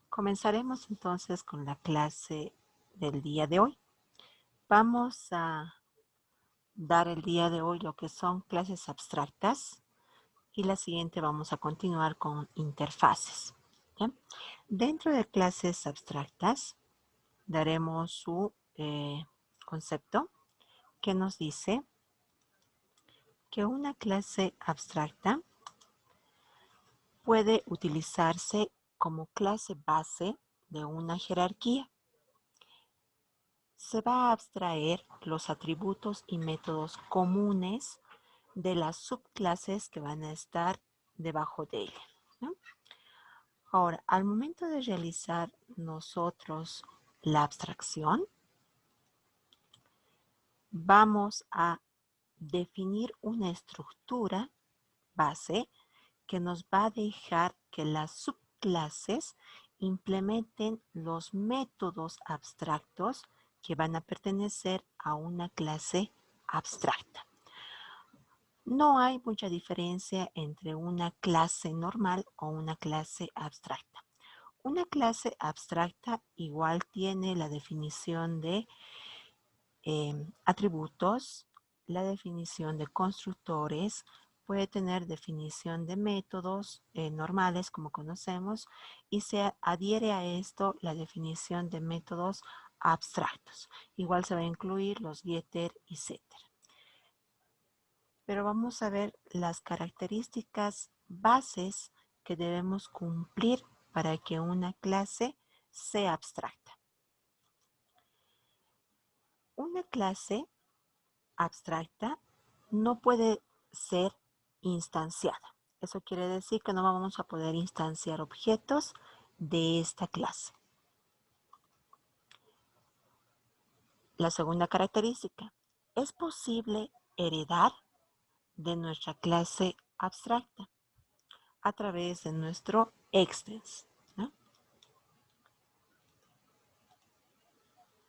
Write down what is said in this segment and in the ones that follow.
Comenzaremos entonces con la clase del día de hoy. Vamos a dar el día de hoy lo que son clases abstractas y la siguiente vamos a continuar con interfaces. ¿Ya? Dentro de clases abstractas daremos su concepto que nos dice que una clase abstracta puede utilizarse como clase base de una jerarquía. Se va a abstraer los atributos y métodos comunes de las subclases que van a estar debajo de ella, ¿no? Ahora, al momento de realizar nosotros la abstracción, vamos a definir una estructura base que nos va a dejar que las subclases implementen los métodos abstractos que van a pertenecer a una clase abstracta. No hay mucha diferencia entre una clase normal o una clase abstracta. Una clase abstracta igual tiene la definición de atributos, la definición de constructores, puede tener definición de métodos normales como conocemos y se adhiere a esto la definición de métodos abstractos. Igual se va a incluir los getter y setter. Pero vamos a ver las características bases que debemos cumplir para que una clase sea abstracta. Una clase abstracta no puede ser instanciada. Eso quiere decir que no vamos a poder instanciar objetos de esta clase. La segunda característica, es posible heredar de nuestra clase abstracta a través de nuestro extens, ¿no?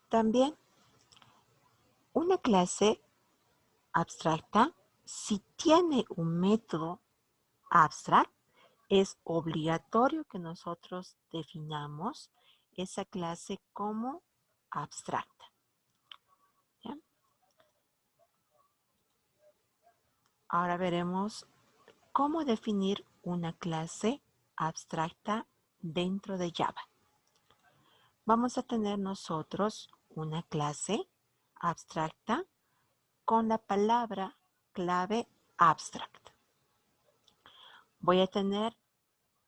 También una clase abstracta, si tiene un método abstract, es obligatorio que nosotros definamos esa clase como abstracta. ¿Ya? Ahora veremos cómo definir una clase abstracta dentro de Java. Vamos a tener nosotros una clase abstracta con la palabra clave abstract. Voy a tener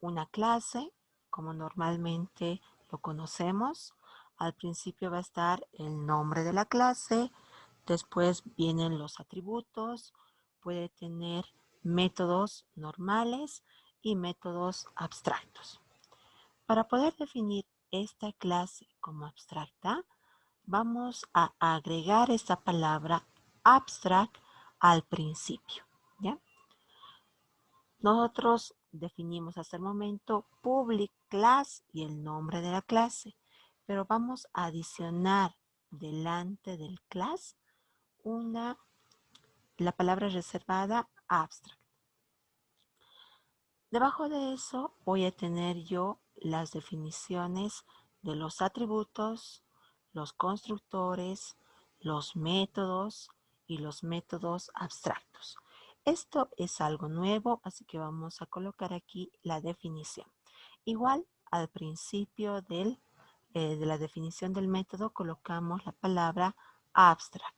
una clase como normalmente lo conocemos. Al principio va a estar el nombre de la clase, después vienen los atributos, puede tener métodos normales y métodos abstractos. Para poder definir esta clase como abstracta, vamos a agregar esta palabra abstract al principio, ¿ya? Nosotros definimos hasta el momento public class y el nombre de la clase, pero vamos a adicionar delante del class la palabra reservada abstract. Debajo de eso voy a tener yo las definiciones de los atributos, los constructores, los métodos y los métodos abstractos. Esto es algo nuevo, así que vamos a colocar aquí la definición. Igual al principio de la definición del método colocamos la palabra abstract.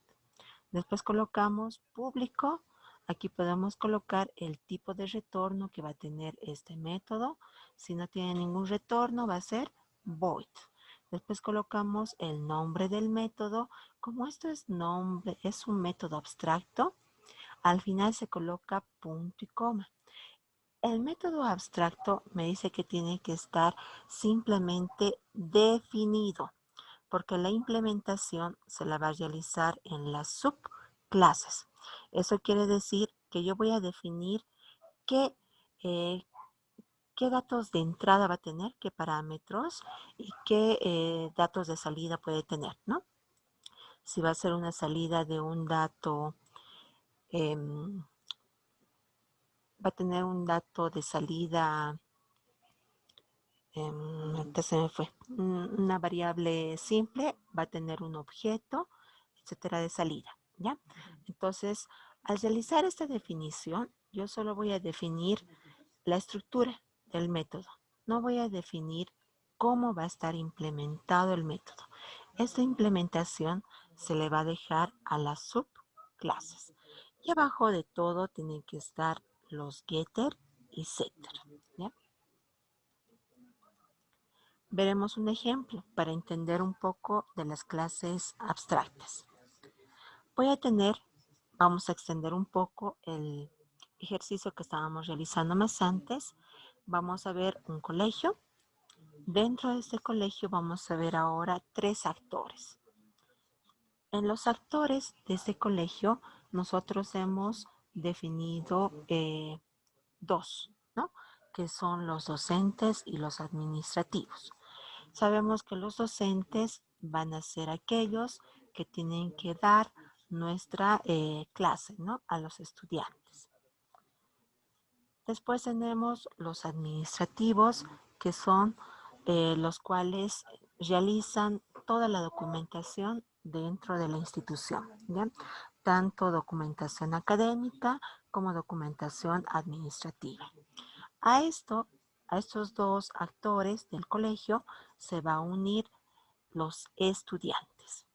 Después colocamos público. Aquí podemos colocar el tipo de retorno que va a tener este método. Si no tiene ningún retorno va a ser void. Después colocamos el nombre del método. Como esto es nombre, es un método abstracto, al final se coloca punto y coma. El método abstracto me dice que tiene que estar simplemente definido, porque la implementación se la va a realizar en las subclases. Eso quiere decir que yo voy a definir qué, eh, qué datos de entrada va a tener, qué parámetros y qué datos de salida puede tener, ¿no? Si va a ser una salida de un dato, va a tener un dato de salida ahorita se me fue. Una variable simple va a tener un objeto, etcétera, de salida, ¿ya? Entonces, al realizar esta definición, yo solo voy a definir la estructura del método. No voy a definir cómo va a estar implementado el método. Esta implementación se le va a dejar a las subclases. Y abajo de todo tienen que estar los getter y setter, ¿ya? Veremos un ejemplo para entender un poco de las clases abstractas. Vamos a extender un poco el ejercicio que estábamos realizando más antes. Vamos a ver un colegio. Dentro de este colegio vamos a ver ahora 3 actores. En los actores de este colegio nosotros hemos definido 2, ¿no? Que son los docentes y los administrativos. Sabemos que los docentes van a ser aquellos que tienen que dar nuestra clase, ¿no? A los estudiantes. Después tenemos los administrativos, que son los cuales realizan toda la documentación dentro de la institución, ¿ya? Tanto documentación académica como documentación administrativa. A esto, a estos 2 actores del colegio se va a unir los estudiantes.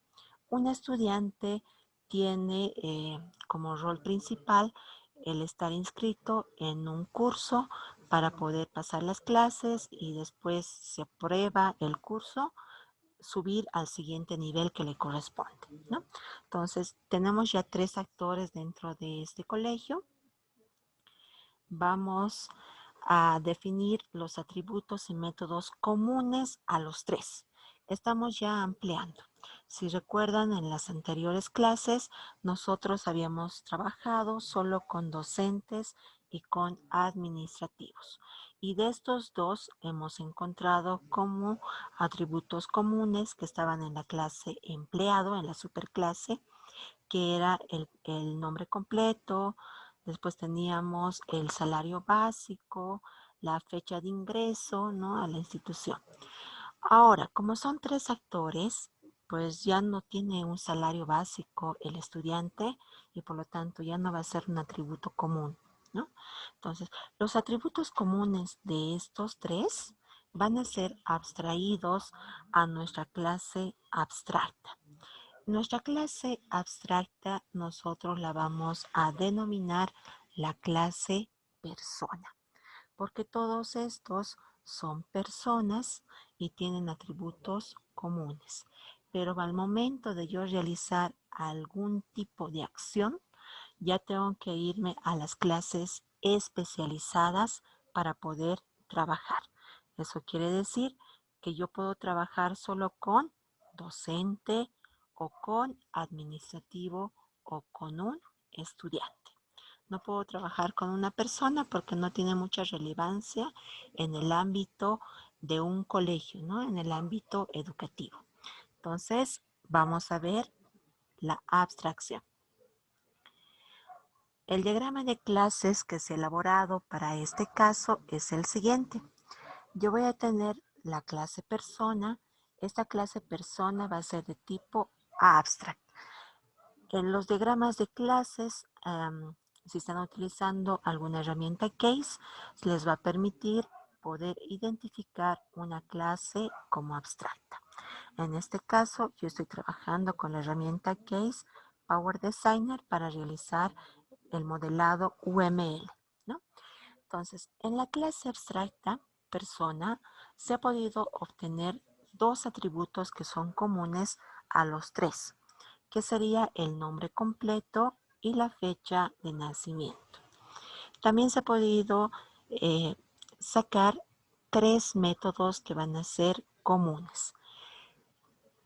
Un estudiante tiene como rol principal el estar inscrito en un curso para poder pasar las clases y después se aprueba el curso, subir al siguiente nivel que le corresponde, ¿no? Entonces, tenemos ya 3 actores dentro de este colegio. Vamos a definir los atributos y métodos comunes a los 3. Estamos ya ampliando. Si recuerdan, en las anteriores clases nosotros habíamos trabajado solo con docentes y con administrativos. Y de estos 2 hemos encontrado como atributos comunes que estaban en la clase empleado, en la superclase, que era el nombre completo. Después teníamos el salario básico, la fecha de ingreso, ¿no? A la institución. Ahora, como son 3 actores, pues ya no tiene un salario básico el estudiante y por lo tanto ya no va a ser un atributo común, ¿no? Entonces, los atributos comunes de estos 3 van a ser abstraídos a nuestra clase abstracta. Nuestra clase abstracta nosotros la vamos a denominar la clase persona, porque todos estos son personas y tienen atributos comunes. Pero al momento de yo realizar algún tipo de acción, ya tengo que irme a las clases especializadas para poder trabajar. Eso quiere decir que yo puedo trabajar solo con docente o con administrativo o con un estudiante. No puedo trabajar con una persona porque no tiene mucha relevancia en el ámbito de un colegio, ¿no? En el ámbito educativo. Entonces, vamos a ver la abstracción. El diagrama de clases que se ha elaborado para este caso es el siguiente. Yo voy a tener la clase persona. Esta clase persona va a ser de tipo abstract. En los diagramas de clases, si están utilizando alguna herramienta case, les va a permitir poder identificar una clase como abstracta. En este caso, yo estoy trabajando con la herramienta case Power Designer para realizar el modelado UML, ¿no? Entonces, en la clase abstracta persona se ha podido obtener 2 atributos que son comunes a los 3, que sería el nombre completo y la fecha de nacimiento. También se ha podido sacar 3 métodos que van a ser comunes.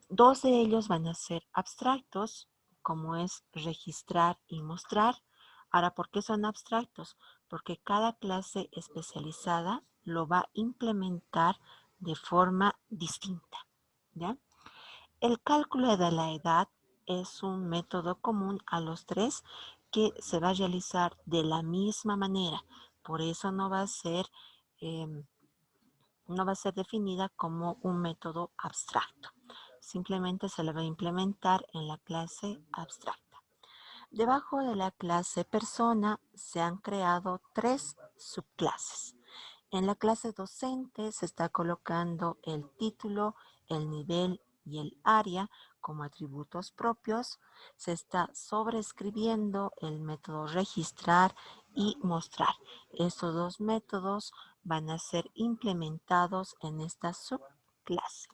2 de ellos van a ser abstractos, como es registrar y mostrar. Ahora, ¿por qué son abstractos? Porque cada clase especializada lo va a implementar de forma distinta, ¿ya? El cálculo de la edad es un método común a los 3 que se va a realizar de la misma manera. Por eso no va a ser no va a ser definida como un método abstracto. Simplemente se le va a implementar en la clase abstracta. Debajo de la clase persona se han creado 3 subclases. En la clase docente se está colocando el título, el nivel y el área como atributos propios. Se está sobreescribiendo el método registrar y mostrar. Estos dos métodos van a ser implementados en esta subclase.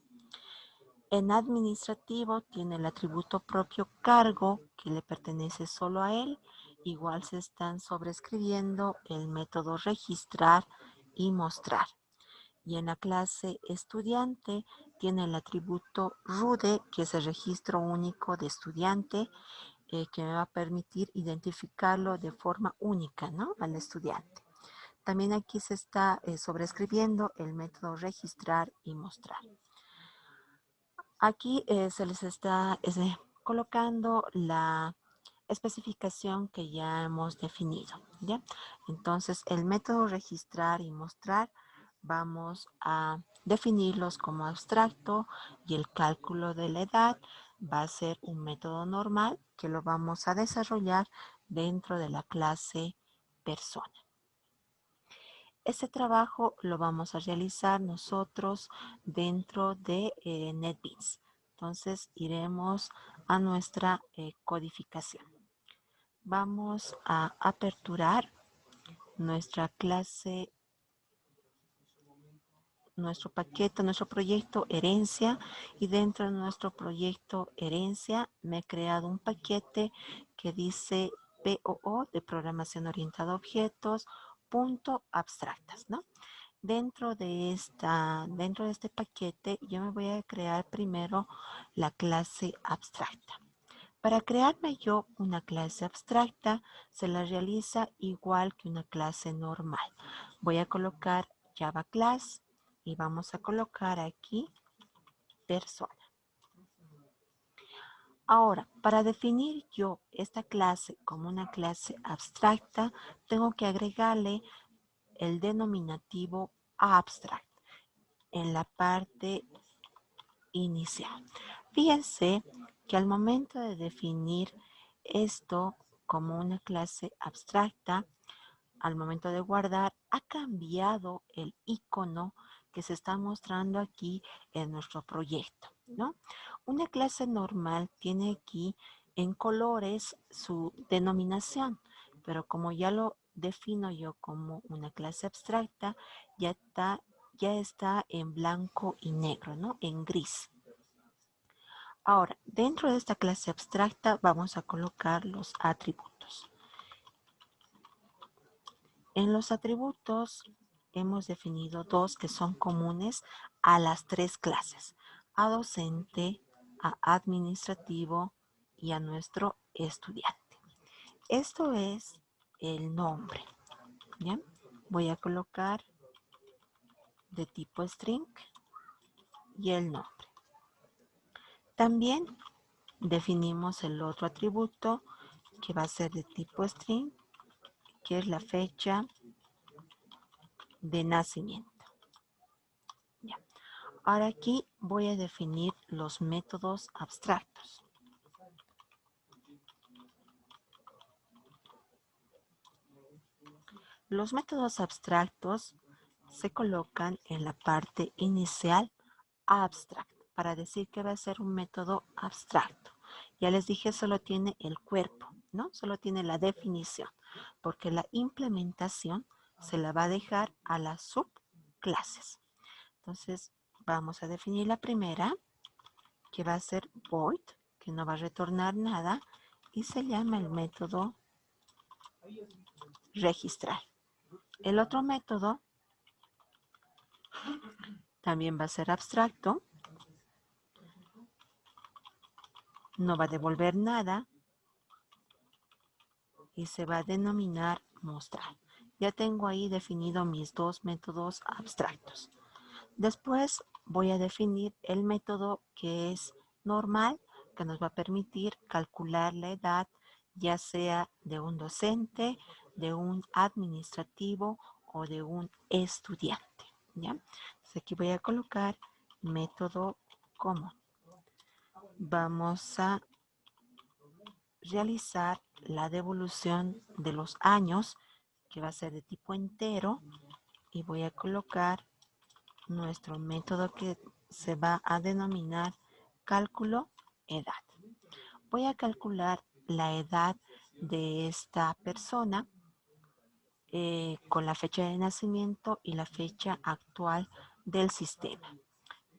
En administrativo tiene el atributo propio cargo que le pertenece solo a él. Igual se están sobreescribiendo el método registrar y mostrar. Y en la clase estudiante tiene el atributo RUDE, que es el registro único de estudiante, que me va a permitir identificarlo de forma única, ¿no?, al estudiante. También aquí se está sobreescribiendo el método registrar y mostrar. Aquí se les está colocando la especificación que ya hemos definido, ¿ya? Entonces, el método registrar y mostrar vamos a definirlos como abstracto y el cálculo de la edad va a ser un método normal que lo vamos a desarrollar dentro de la clase persona. Este trabajo lo vamos a realizar nosotros dentro de NetBeans. Entonces iremos a nuestra codificación. Vamos a aperturar nuestra clase, nuestro paquete, nuestro proyecto herencia, y dentro de nuestro proyecto herencia me he creado un paquete que dice POO de programación orientada a objetos punto abstractas, ¿no? Dentro de este paquete yo me voy a crear primero la clase abstracta. Para crearme yo una clase abstracta se la realiza igual que una clase normal. Voy a colocar Java Class y vamos a colocar aquí persona. Ahora, para definir yo esta clase como una clase abstracta, tengo que agregarle el denominativo abstract en la parte inicial. Fíjense que al momento de definir esto como una clase abstracta, al momento de guardar, ha cambiado el icono que se está mostrando aquí en nuestro proyecto, ¿no? Una clase normal tiene aquí en colores su denominación, pero como ya lo defino yo como una clase abstracta, ya está en blanco y negro, ¿no?, en gris. Ahora, dentro de esta clase abstracta vamos a colocar los atributos. En los atributos hemos definido dos que son comunes a las 3 clases: a docente, a administrativo y a nuestro estudiante. Esto es el nombre. ¿Bien? Voy a colocar de tipo string y el nombre. También definimos el otro atributo que va a ser de tipo string, que es la fecha de nacimiento. Ya. Ahora aquí voy a definir los métodos abstractos. Los métodos abstractos se colocan en la parte inicial abstract para decir que va a ser un método abstracto. Ya les dije, solo tiene el cuerpo, ¿no? Solo tiene la definición, porque la implementación se la va a dejar a las subclases. Entonces, vamos a definir la primera, que va a ser void, que no va a retornar nada, y se llama el método registrar. El otro método también va a ser abstracto, no va a devolver nada y se va a denominar mostrar. Ya tengo ahí definido mis dos métodos abstractos. Después voy a definir el método que es normal, que nos va a permitir calcular la edad, ya sea de un docente, de un administrativo o de un estudiante. ¿ya? Entonces aquí voy a colocar método común. Vamos a realizar la devolución de los años, que va a ser de tipo entero, y voy a colocar nuestro método que se va a denominar cálculo edad. Voy a calcular la edad de esta persona con la fecha de nacimiento y la fecha actual del sistema.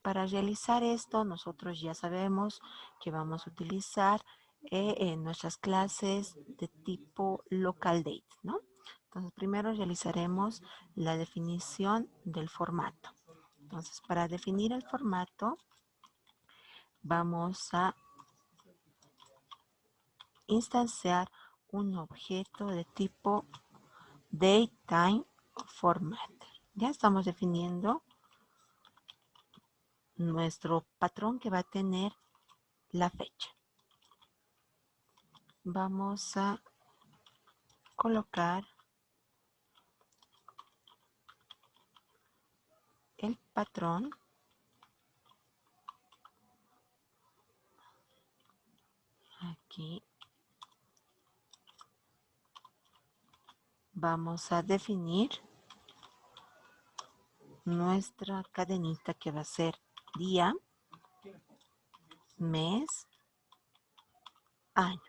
Para realizar esto, nosotros ya sabemos que vamos a utilizar en nuestras clases de tipo local date, ¿no? Entonces, primero realizaremos la definición del formato. Entonces, para definir el formato, vamos a instanciar un objeto de tipo DateTimeFormatter. Ya estamos definiendo nuestro patrón que va a tener la fecha. Vamos a colocar el patrón aquí. Vamos a definir nuestra cadenita que va a ser día, mes, año.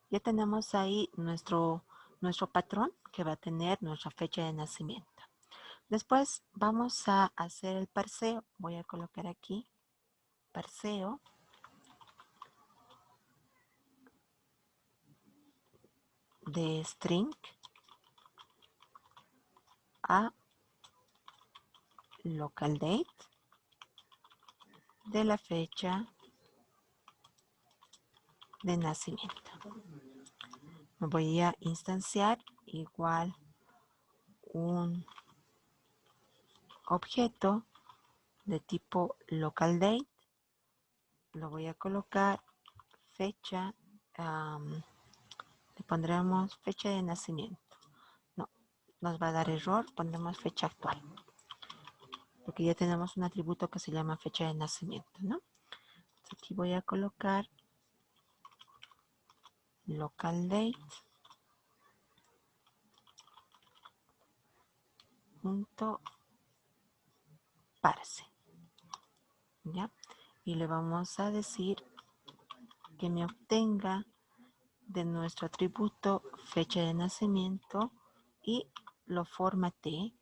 Ya tenemos ahí nuestro patrón que va a tener nuestra fecha de nacimiento. Después vamos a hacer el parseo. Voy a colocar aquí parseo. De string a local date de la fecha de nacimiento. Me voy a instanciar igual un objeto de tipo local date. Lo voy a colocar fecha, le pondremos fecha de nacimiento. No, nos va a dar error, pondremos fecha actual. Porque ya tenemos un atributo que se llama fecha de nacimiento, ¿no? Entonces aquí voy a colocar local date punto parse, ¿ya? Y le vamos a decir que me obtenga de nuestro atributo fecha de nacimiento y lo formateé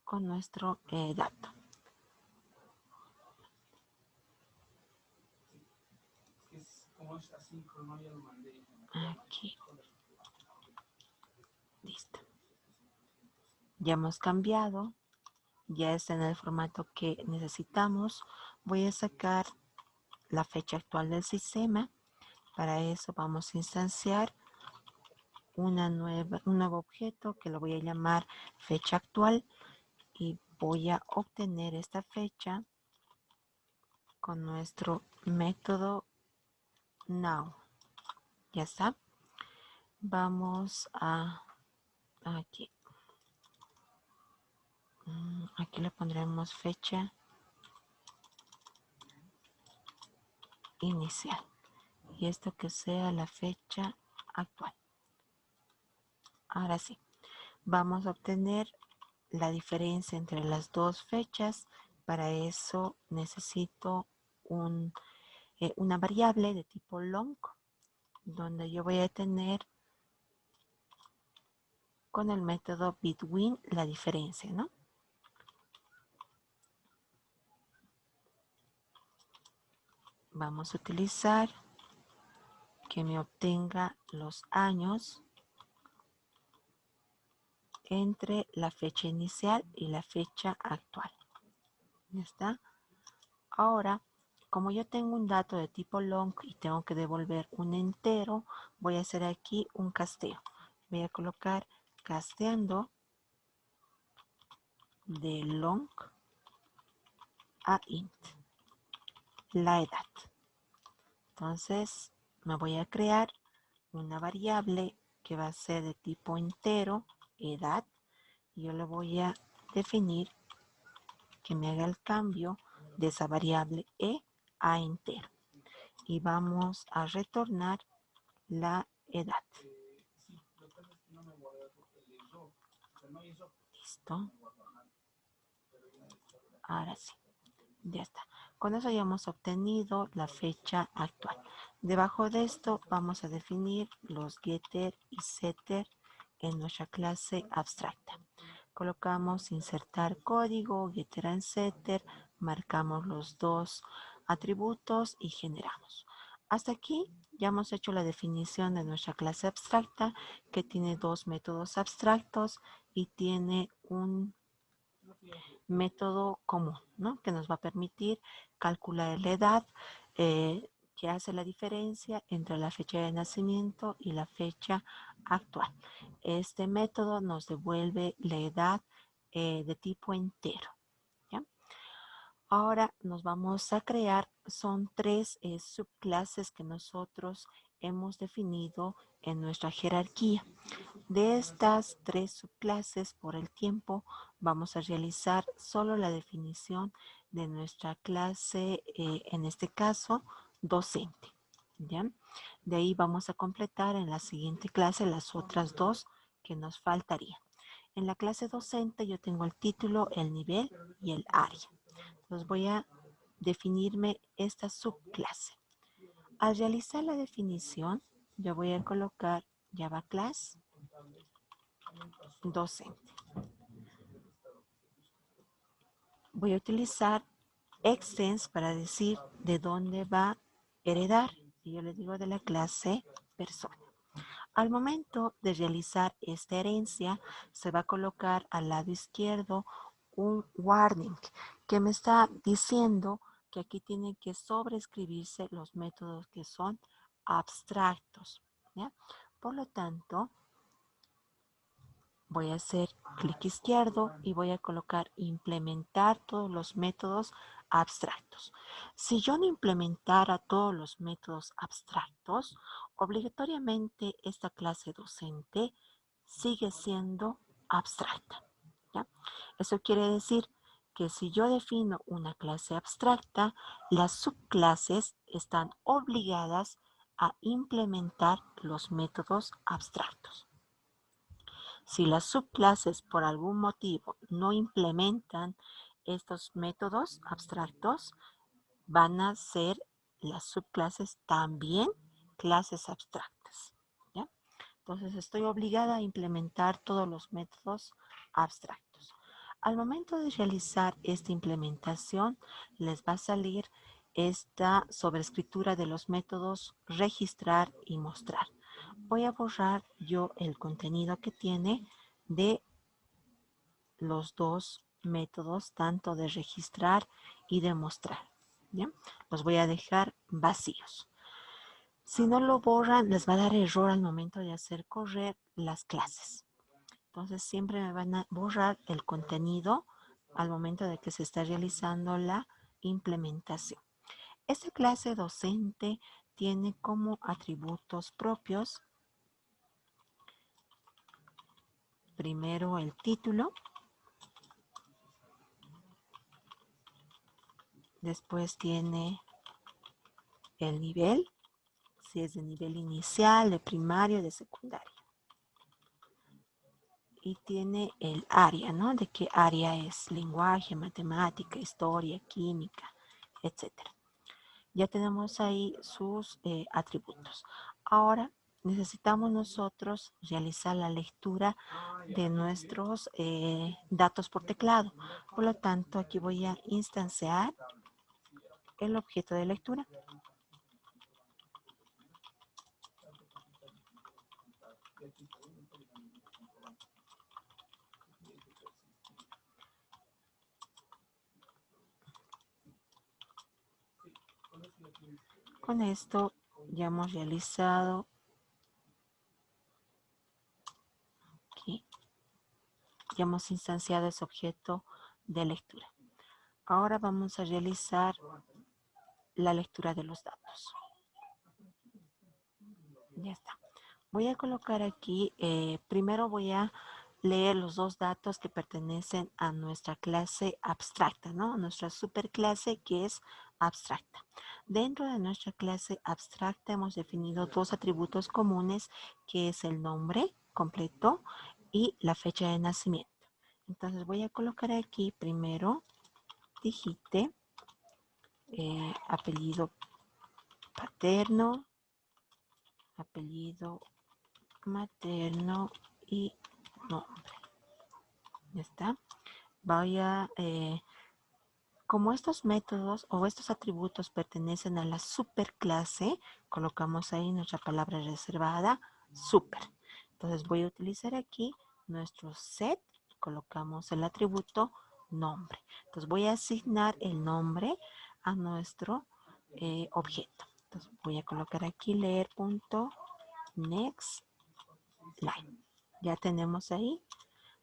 con nuestro dato. Aquí. Listo. Ya hemos cambiado. Ya está en el formato que necesitamos. Voy a sacar la fecha actual del sistema. Para eso vamos a instanciar un nuevo objeto que lo voy a llamar fecha actual y voy a obtener esta fecha con nuestro método now. Ya está. Vamos a aquí. Aquí le pondremos fecha inicial y esto que sea la fecha actual. Ahora sí, vamos a obtener la diferencia entre las dos fechas. Para eso necesito una variable de tipo long, donde yo voy a tener con el método between la diferencia, ¿no? Vamos a utilizar que me obtenga los años entre la fecha inicial y la fecha actual. ¿Ya está? Ahora, como yo tengo un dato de tipo long y tengo que devolver un entero, voy a hacer aquí un casteo. Voy a colocar casteando de long a int, la edad. Entonces, me voy a crear una variable que va a ser de tipo entero, edad. Yo le voy a definir que me haga el cambio de esa variable e a entero. Y vamos a retornar la edad. Listo. Ahora sí. Ya está. Con eso ya hemos obtenido la fecha actual. Debajo de esto vamos a definir los getter y setter en nuestra clase abstracta. Colocamos insertar código, getter and setter, marcamos los dos atributos y generamos. Hasta aquí ya hemos hecho la definición de nuestra clase abstracta, que tiene dos métodos abstractos y tiene un método común, ¿no? Que nos va a permitir calcular la edad, que hace la diferencia entre la fecha de nacimiento y la fecha actual. Este método nos devuelve la edad de tipo entero. ¿Ya? Ahora nos vamos a crear, son tres subclases que nosotros hemos definido en nuestra jerarquía. De estas tres subclases, por el tiempo, vamos a realizar solo la definición de nuestra clase, en este caso, docente. ¿Ya? De ahí vamos a completar en la siguiente clase las otras dos que nos faltarían. En la clase docente yo tengo el título, el nivel y el área. Entonces voy a definirme esta subclase. Al realizar la definición, yo voy a colocar Java Class docente. Voy a utilizar extends para decir de dónde va a heredar. Y yo le digo de la clase persona. Al momento de realizar esta herencia, se va a colocar al lado izquierdo un warning que me está diciendo que aquí tienen que sobreescribirse los métodos que son abstractos. ¿Ya? Por lo tanto, voy a hacer clic izquierdo y voy a colocar implementar todos los métodos abstractos. Si yo no implementara todos los métodos abstractos, obligatoriamente esta clase docente sigue siendo abstracta. ¿Ya? Eso quiere decir que si yo defino una clase abstracta, las subclases están obligadas a implementar los métodos abstractos. Si las subclases por algún motivo no implementan estos métodos abstractos, van a ser las subclases también clases abstractas. ¿Ya? Entonces estoy obligada a implementar todos los métodos abstractos. Al momento de realizar esta implementación, les va a salir esta sobrescritura de los métodos registrar y mostrar. Voy a borrar yo el contenido que tiene de los dos métodos, tanto de registrar y de mostrar. ¿Bien? Los voy a dejar vacíos. Si no lo borran, les va a dar error al momento de hacer correr las clases. Entonces siempre me van a borrar el contenido al momento de que se está realizando la implementación. Esta clase docente tiene como atributos propios primero el título, después tiene el nivel, si es de nivel inicial, de primario, de secundario. Y tiene el área, ¿no? De qué área es, lenguaje, matemática, historia, química, etc. Ya tenemos ahí sus atributos. Ahora necesitamos nosotros realizar la lectura de nuestros datos por teclado. Por lo tanto, aquí voy a instanciar el objeto de lectura. Con esto ya hemos realizado aquí, ya hemos instanciado ese objeto de lectura. Ahora vamos a realizar la lectura de los datos. Ya está. Voy a colocar aquí, primero voy a leer los dos datos que pertenecen a nuestra clase abstracta, ¿no? Nuestra superclase que es abstracta. Dentro de nuestra clase abstracta hemos definido dos atributos comunes, que es el nombre completo y la fecha de nacimiento. Entonces voy a colocar aquí primero, digite, apellido paterno, apellido materno y nombre. Ya está. Voy a, como estos métodos o estos atributos pertenecen a la superclase, colocamos ahí nuestra palabra reservada, super. Entonces voy a utilizar aquí nuestro set, colocamos el atributo nombre. Entonces voy a asignar el nombre a nuestro objeto. Entonces voy a colocar aquí leer.next line. Ya tenemos ahí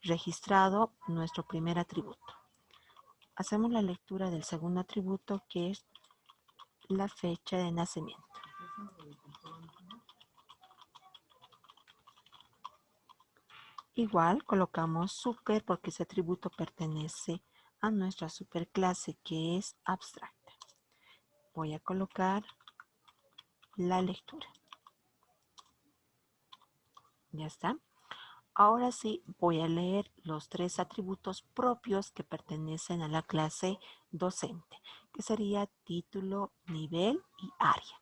registrado nuestro primer atributo. Hacemos la lectura del segundo atributo, que es la fecha de nacimiento. Igual colocamos super porque ese atributo pertenece a nuestra superclase que es abstracta. Voy a colocar la lectura. Ya está. Ahora sí voy a leer los tres atributos propios que pertenecen a la clase docente, que sería título, nivel y área.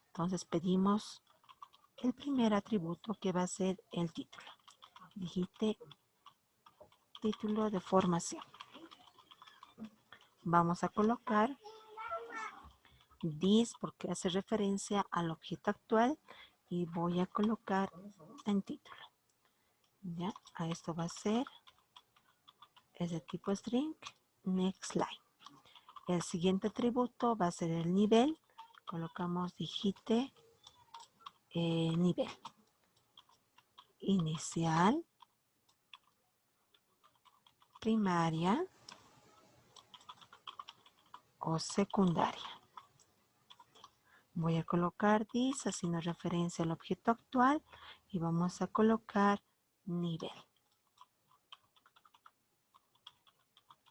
Entonces pedimos el primer atributo, que va a ser el título. Digite título de formación. Vamos a colocar this porque hace referencia al objeto actual y voy a colocar en título. Ya, a esto va a ser, es de tipo string, next line. El siguiente atributo va a ser el nivel. Colocamos digite nivel. Inicial, primaria o secundaria. Voy a colocar this haciendo referencia al objeto actual y vamos a colocar nivel.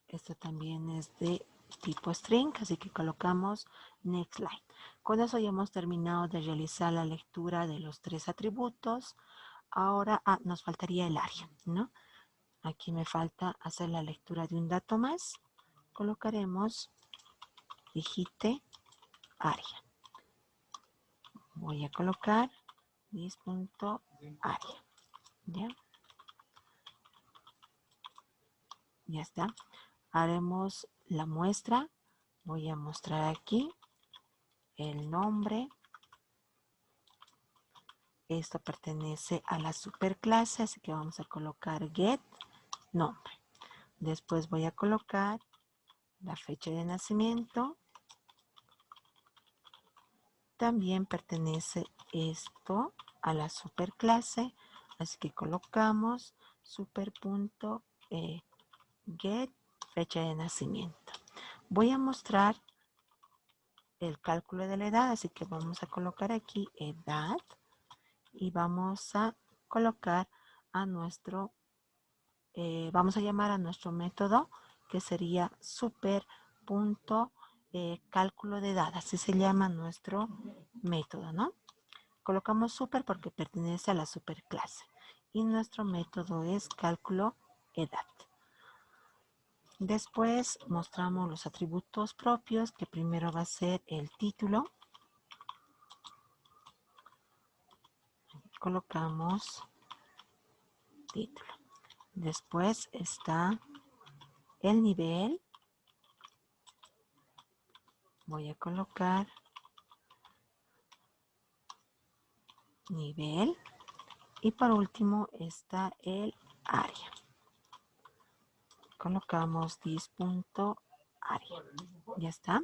Esto también es de tipo string, así que colocamos next line. Con eso ya hemos terminado de realizar la lectura de los tres atributos. Ahora nos faltaría el área, ¿no? Aquí me falta hacer la lectura de un dato más. Colocaremos digite área. Voy a colocar this.área. ¿Ya? Ya está. Haremos la muestra. Voy a mostrar aquí el nombre. Esto pertenece a la superclase, así que vamos a colocar get nombre. Después voy a colocar la fecha de nacimiento. También pertenece esto a la superclase, así que colocamos super.get fecha de nacimiento. Voy a mostrar el cálculo de la edad, así que vamos a colocar aquí edad y vamos a colocar a nuestro, vamos a llamar a nuestro método, que sería super.cálculo de edad, así se llama nuestro método, ¿no? Colocamos super porque pertenece a la superclase y nuestro método es cálculo edad. Después mostramos los atributos propios, que primero va a ser el título. Colocamos título. Después está el nivel. Voy a colocar nivel. Y por último está el área. Colocamos this.área. Ya está.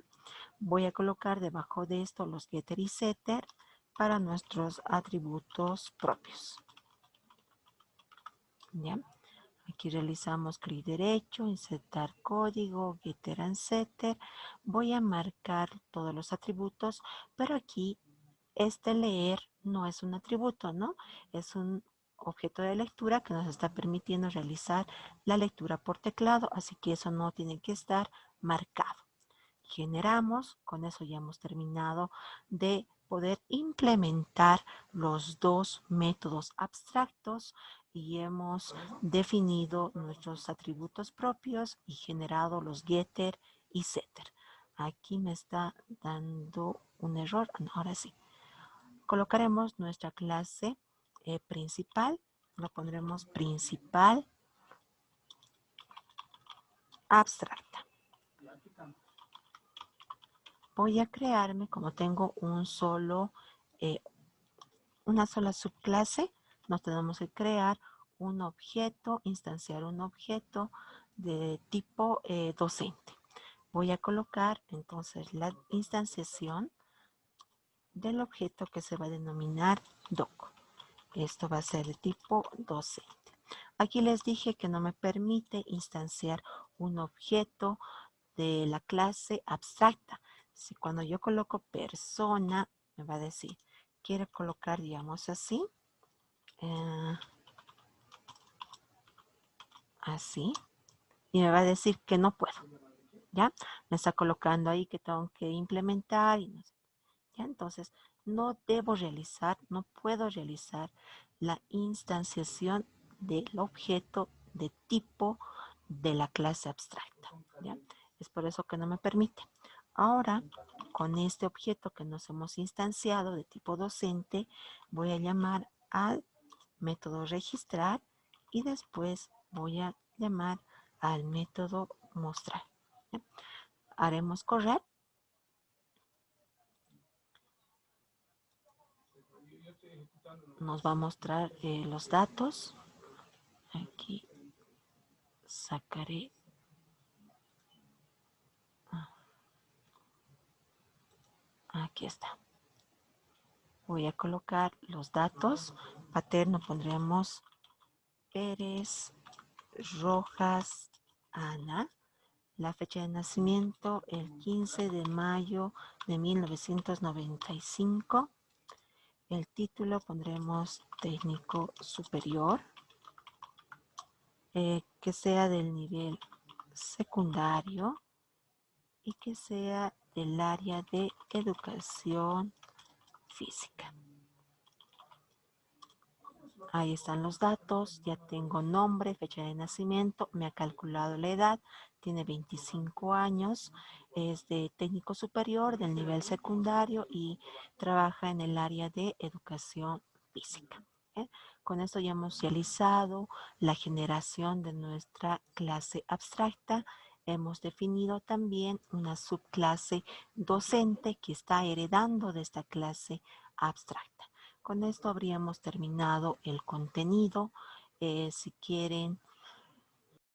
Voy a colocar debajo de esto los getter y setter para nuestros atributos propios. ¿Ya? Aquí realizamos clic derecho, insertar código, getter and setter. Voy a marcar todos los atributos, pero aquí este leer no es un atributo, ¿no? Es un objeto de lectura que nos está permitiendo realizar la lectura por teclado, así que eso no tiene que estar marcado. Generamos, con eso ya hemos terminado de poder implementar los dos métodos abstractos y hemos definido nuestros atributos propios y generado los getter y setter. Aquí me está dando un error, ahora sí. Colocaremos nuestra clase principal, lo pondremos principal abstracta. Voy a crearme, como tengo una sola subclase, nos tenemos que crear un objeto, instanciar un objeto de tipo docente. Voy a colocar entonces la instanciación del objeto que se va a denominar doc. Esto va a ser de tipo docente. Aquí les dije que no me permite instanciar un objeto de la clase abstracta. Si cuando yo coloco persona, me va a decir, quiero colocar, digamos así, así, y me va a decir que no puedo, ¿ya? Me está colocando ahí que tengo que implementar y no sé. ¿Ya? Entonces, no debo realizar, no puedo realizar la instanciación del objeto de tipo de la clase abstracta. ¿Ya? Es por eso que no me permite. Ahora, con este objeto que nos hemos instanciado de tipo docente, voy a llamar al método registrar y después voy a llamar al método mostrar. ¿Ya? Haremos correr. Nos va a mostrar los datos. Aquí sacaré. Aquí está. Voy a colocar los datos. Paterno pondremos Pérez Rojas Ana. La fecha de nacimiento el 15 de mayo de 1995. El título pondremos técnico superior. Que sea del nivel secundario y que sea del área de educación física. Ahí están los datos, ya tengo nombre, fecha de nacimiento, me ha calculado la edad, tiene 25 años, es de técnico superior del nivel secundario y trabaja en el área de educación física. ¿Eh? Con esto ya hemos realizado la generación de nuestra clase abstracta. Hemos definido también una subclase docente que está heredando de esta clase abstracta. Con esto habríamos terminado el contenido. Si quieren